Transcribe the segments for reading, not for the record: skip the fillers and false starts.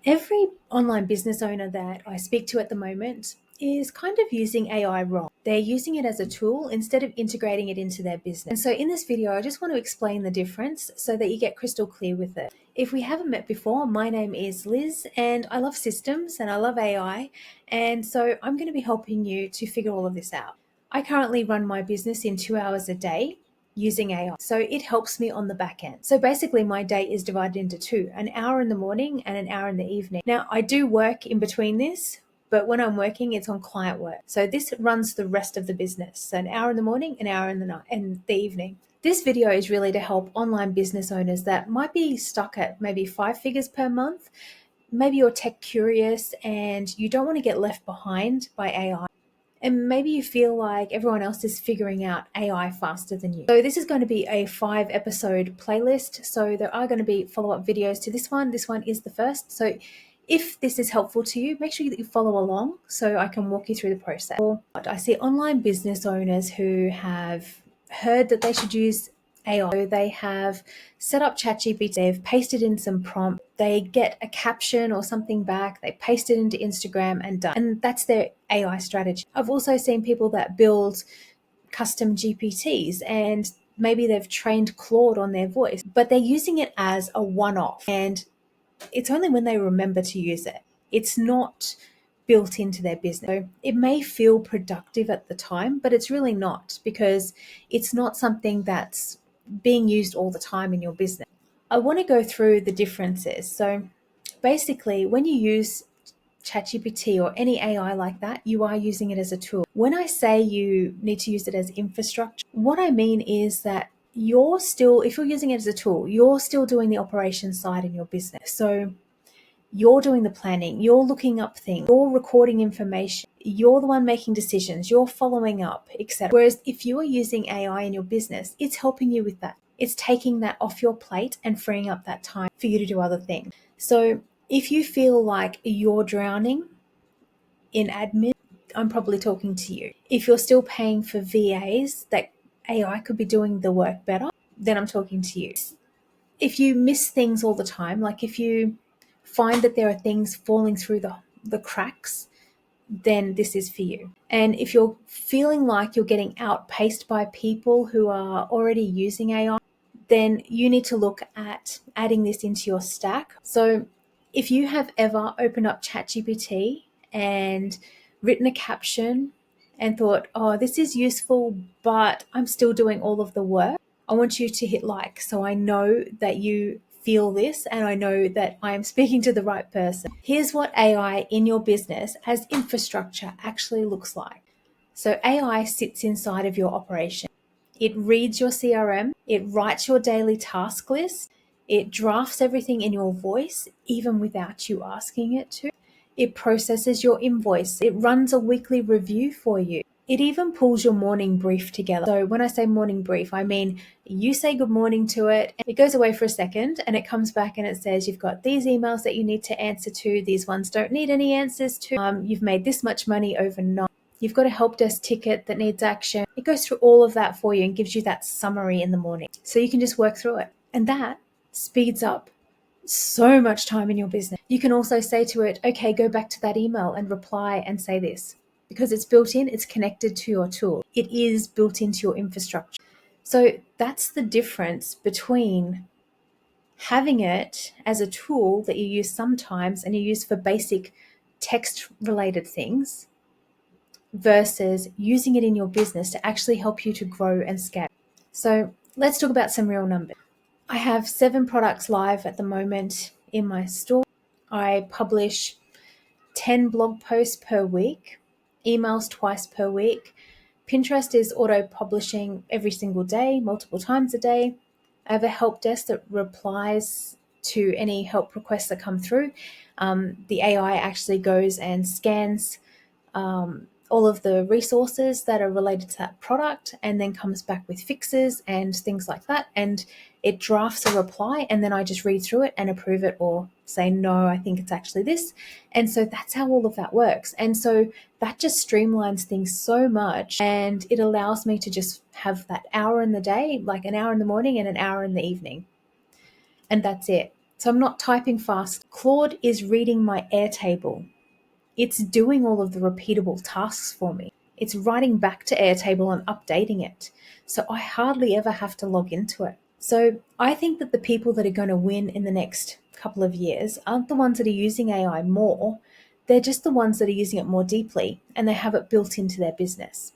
Every online business owner that I speak to at the moment is kind of using AI wrong. They're using it as a tool instead of integrating it into their business. And so in this video, I just want to explain the difference so that you get crystal clear with it. If we haven't met before, my name is Liz and I love systems and I love AI. And so I'm going to be helping you to figure all of this out. I currently run my business in 2 hours a day using AI. So it helps me on the back end. So basically my day is divided into two, an hour in the morning and an hour in the evening. Now I do work in between this, but when I'm working, it's on client work. So this runs the rest of the business. So an hour in the morning, an hour in the night and the evening. This video is really to help online business owners that might be stuck at maybe 5 figures per month. Maybe you're tech curious and you don't want to get left behind by AI. And maybe you feel like everyone else is figuring out AI faster than you. So this is going to be a 5 episode playlist. So there are going to be follow-up videos to this one. This one is the first. So if this is helpful to you, make sure that you follow along so I can walk you through the process. I see online business owners who have heard that they should use AI. They have set up ChatGPT, they've pasted in some prompt, they get a caption or something back, they paste it into Instagram and done. And that's their AI strategy. I've also seen people that build custom GPTs and maybe they've trained Claude on their voice, but they're using it as a one-off and it's only when they remember to use it. It's not built into their business. So it may feel productive at the time, but it's really not because it's not something that's being used all the time in your business. I want to go through the differences. So basically, when you use ChatGPT or any AI like that, you are using it as a tool. When I say you need to use it as infrastructure, what I mean is that you're still, if you're using it as a tool, you're still doing the operations side in your business. So you're doing the planning, you're looking up things, you're recording information, you're the one making decisions, you're following up, etc. Whereas if you are using AI in your business, it's helping you with that. It's taking that off your plate and freeing up that time for you to do other things. So if you feel like you're drowning in admin, I'm probably talking to you. If you're still paying for VAs that AI could be doing the work better, then I'm talking to you. If you miss things all the time, like if you find that there are things falling through the cracks, then this is for you. And if you're feeling like you're getting outpaced by people who are already using AI, then you need to look at adding this into your stack. So if you have ever opened up ChatGPT and written a caption and thought, oh, this is useful, but I'm still doing all of the work, I want you to hit like so I know that you feel this and I know that I am speaking to the right person. Here's what AI in your business as infrastructure actually looks like. So AI sits inside of your operation. It reads your CRM, it writes your daily task list, it drafts everything in your voice, even without you asking it to. It processes your invoice. It runs a weekly review for you. It even pulls your morning brief together. So when I say morning brief, I mean you say good morning to it, it goes away for a second and it comes back and it says you've got these emails that you need to answer to, these ones don't need any answers to, you've made this much money overnight. You've got a help desk ticket that needs action. It goes through all of that for you and gives you that summary in the morning. So you can just work through it. And that speeds up so much time in your business. You can also say to it, okay, go back to that email and reply and say this. Because it's built in, it's connected to your tool. It is built into your infrastructure. So that's the difference between having it as a tool that you use sometimes and you use for basic text related things versus using it in your business to actually help you to grow and scale. So let's talk about some real numbers. I have 7 products live at the moment in my store. I publish 10 blog posts per week, emails twice per week. Pinterest is auto-publishing every single day, multiple times a day. I have a help desk that replies to any help requests that come through. The AI actually goes and scans all of the resources that are related to that product and then comes back with fixes and things like that. And it drafts a reply and then I just read through it and approve it or say, no, I think it's actually this. And so that's how all of that works. And so that just streamlines things so much and it allows me to just have that hour in the day, like an hour in the morning and an hour in the evening. And that's it. So I'm not typing fast. Claude is reading my Airtable. It's doing all of the repeatable tasks for me. It's writing back to Airtable and updating it. So I hardly ever have to log into it. So I think that the people that are going to win in the next couple of years aren't the ones that are using AI more. They're just the ones that are using it more deeply and they have it built into their business.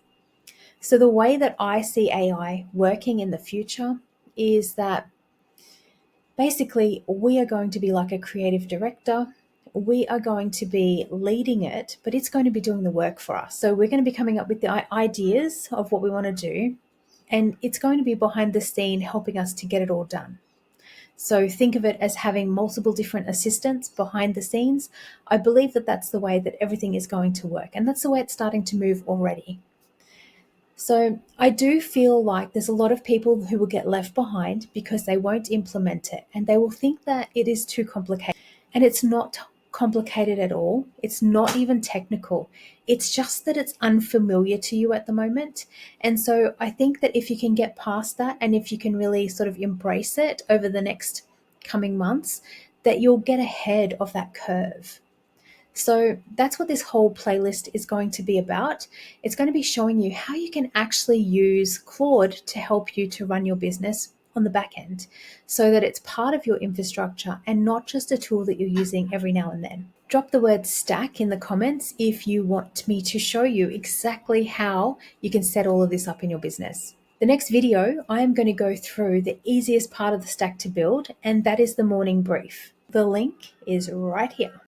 So the way that I see AI working in the future is that basically we are going to be like a creative director. We are going to be leading it, but it's going to be doing the work for us. So we're going to be coming up with the ideas of what we want to do, and it's going to be behind the scene helping us to get it all done. So think of it as having multiple different assistants behind the scenes. I believe that that's the way that everything is going to work, and that's the way it's starting to move already. So I do feel like there's a lot of people who will get left behind because they won't implement it and they will think that it is too complicated. And it's not complicated at all. It's not even technical. It's just that it's unfamiliar to you at the moment. And so I think that if you can get past that and if you can really sort of embrace it over the next coming months, that you'll get ahead of that curve. So that's what this whole playlist is going to be about. It's going to be showing you how you can actually use Claude to help you to run your business on the back end so that it's part of your infrastructure and not just a tool that you're using every now and then. Drop the word stack in the comments if you want me to show you exactly how you can set all of this up in your business. The next video, I am going to go through the easiest part of the stack to build, and that is the morning brief. The link is right here.